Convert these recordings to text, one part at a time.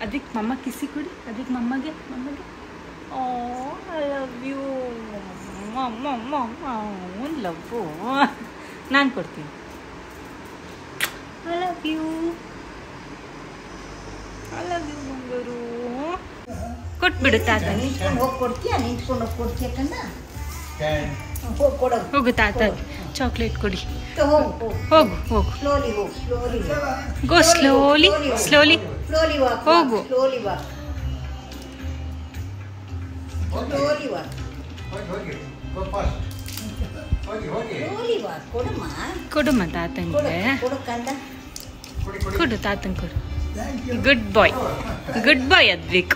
ಅದಕ್ಕೆ ಮಮ್ಮ ಕಿಸಿ ಕೊಡಿ, ಅದಕ್ಕೆ ಮಮ್ಮಗೆ. ಓ ಐ ಲವ್ ಯು ಒಂದು ಲವ್ವು. ನಾನು ಕೊಡ್ತೀನಿ. ಐ ಲವ್ ಯು ಮಂಗರು. ಕೊಟ್ಬಿಡು ತಾತ. ಹೋಗು ತಾತ, ಚಾಕ್ಲೇಟ್ ಕೊಡಿ. ಹೋಗು ಗೋ ಸ್ಲೋಲಿ ಹೋಗು. ಕೊಡುಮ್ಮ ತಾತಂಗೆ. ಕೊಡು ತಾತಂಗೆ ಕೊಡು. ಗುಡ್ ಬಾಯ್ ಅದ್ವಿಕ್.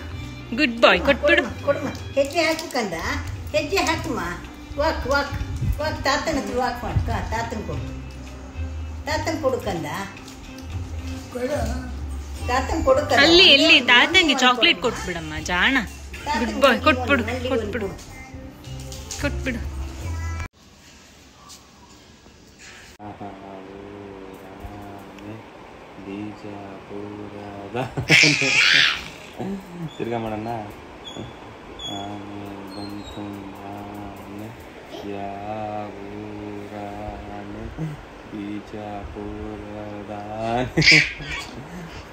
ಗುಡ್ ಬಾಯ್. ಕೊಟ್ಬಿಡು. ಹೆಜ್ಜೆ ಹಾಕು ಕಂದ, ಹೆಜ್ಜೆ ಹಾಕುಮ್ಮ. ವಾಕ್ ವಾಕ್ ವಾಕ್ ತಾತನ ಹತ್ರ ವಾಕ್ ಮಾಡ್ಕ. ತಾತನ್ ಕೊಡು ಕಂದ. ತಾತನ್ ಕೊಡು ಕಂದ. ಅಲ್ಲಿ ಎಲ್ಲಿ ತಾತಂಗೆ ಚಾಕ್ಲೇಟ್ ಕೊಟ್ಬಿಡಮ್ಮ ಜಾಣ. ಗುಡ್ ಬಾಯ್. ಕೊಟ್ಬಿಡು. ತಿರ್ಗಾ ಮಾಡೋಣ.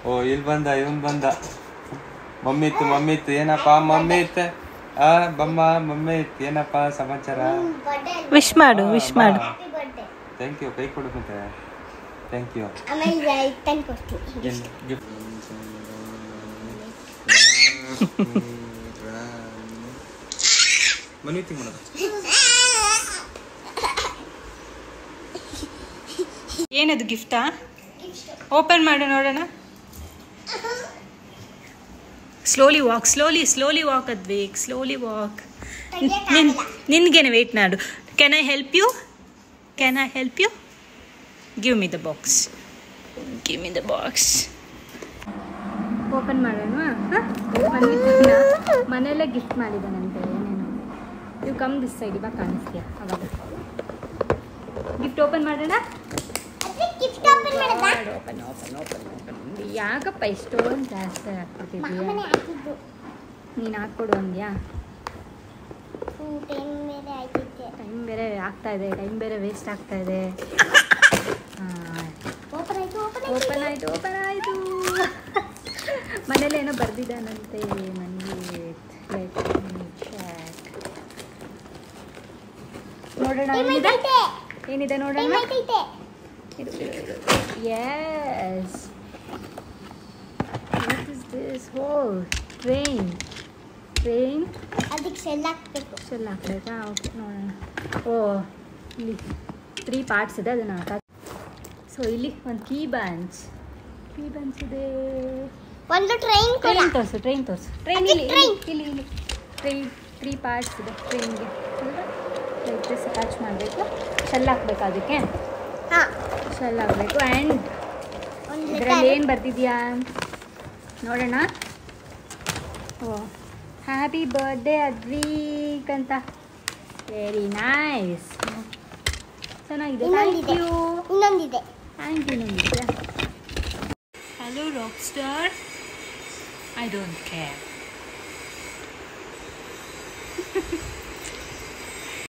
ಓ ಇಲ್ಲಿ ಬಂದ, ಇವನ್ ಬಂದ. ಮಮ್ಮಿ ಇತ್ತು ಏನಪ್ಪ? ಮಮ್ಮಿ ಇತ್ತು ಮಮ್ಮಿ ಇತ್ತು ಏನಪ್ಪ ಸಮಾಚಾರ? ವಿಶ್ ಮಾಡು. Thank you. ಕೈ ಕೊಡು ಮತ್ತೆ. Thank you. ಮನಿ ಮಾಡೋದು. ಏನದು ಗಿಫ್ಟಾ? ಓಪನ್ ಮಾಡು ನೋಡೋಣ. Slowly walk Advik. Slowly walk. ನಿನ್ಗೇನೆ ವೇಟ್ ಮಾಡು. Can I help you? Give me the box. Open ಮಾಡೋಣ. ಮನೆಯಲ್ಲೇ ಗಿಫ್ಟ್ ಮಾಡಿದ್ದಾನಂತೆ ಏನೇನು. ಇವು ಕಮ್ ದಿಸ್ ಸೈಡ್ ಇವಾಗ ಕಾಣಿಸ್ತೀಯ. ಅವಾಗ ಗಿಫ್ಟ್ ಓಪನ್ ಮಾಡೋಣ. ಓಪನ್. ಯಾಕಪ್ಪ ಇಷ್ಟೊಂದು ಜಾಸ್ತಿ ಹಾಕ್ಬಿಟ್ಟಿದ್ಯಾ? ನೀನು ಹಾಕ್ಕೊಡು ಅಂದ್ಯಾ? ಟೈಮ್ ಬೇರೆ ಆಗ್ತಾ ಇದೆ. ಟೈಮ್ ಬೇರೆ ವೇಸ್ಟ್ ಆಗ್ತಾ ಇದೆ. ಓಪನ್ ಆಯಿತು. ಮನೇಲೇನೋ ಬರ್ದಿದ್ದಾನಂತೆ ನನಗೆ. ನೋಡೋಣ ಏನಿದೆ ನೋಡೋಣ. Yes. What is this? Oh, train. ಅದಕ್ಕೆ ಶೆಲ್ ಹಾಕ್ಬೇಕಾ? ಓಕೆ ನೋಡೋಣ. ಓ ಇಲ್ಲಿ 3 ಪಾರ್ಟ್ಸ್ ಇದೆ, ಅದನ್ನು ಸೊ ಇಲ್ಲಿ ಒಂದು ಕೀ ಬಂಚ್ ಇದೆ. ಒಂದು ಟ್ರೈನ್ ತೋರಿಸು. ಟ್ರೈನ್ ಇಲ್ಲಿ 3 ಪಾರ್ಟ್ಸ್ ಇದೆ ಟ್ರೈನ್ಗೆ. ಡ್ರೆಸ್ ಅಟ್ಯಾಚ್ ಮಾಡಬೇಕು. ಶೆಲ್ ಹಾಕ್ಬೇಕು ಅದಕ್ಕೆ. ಶೆಲ್ ಹಾಕಬೇಕು. ಆ್ಯಂಡ್ ಇದರಲ್ಲಿ ಏನು ಬರ್ತಿದ್ಯಾ ನೋಡೋಣ. ಓ ಹ್ಯಾಪಿ ಬರ್ಡೇ ಅದ್ವಿಕ್ ಅಂತ. Very nice. ಚೆನ್ನಾಗಿದೆ. Thank you. ಇನ್ನೊಂದಿದೆ. Hello rock star. I don't care.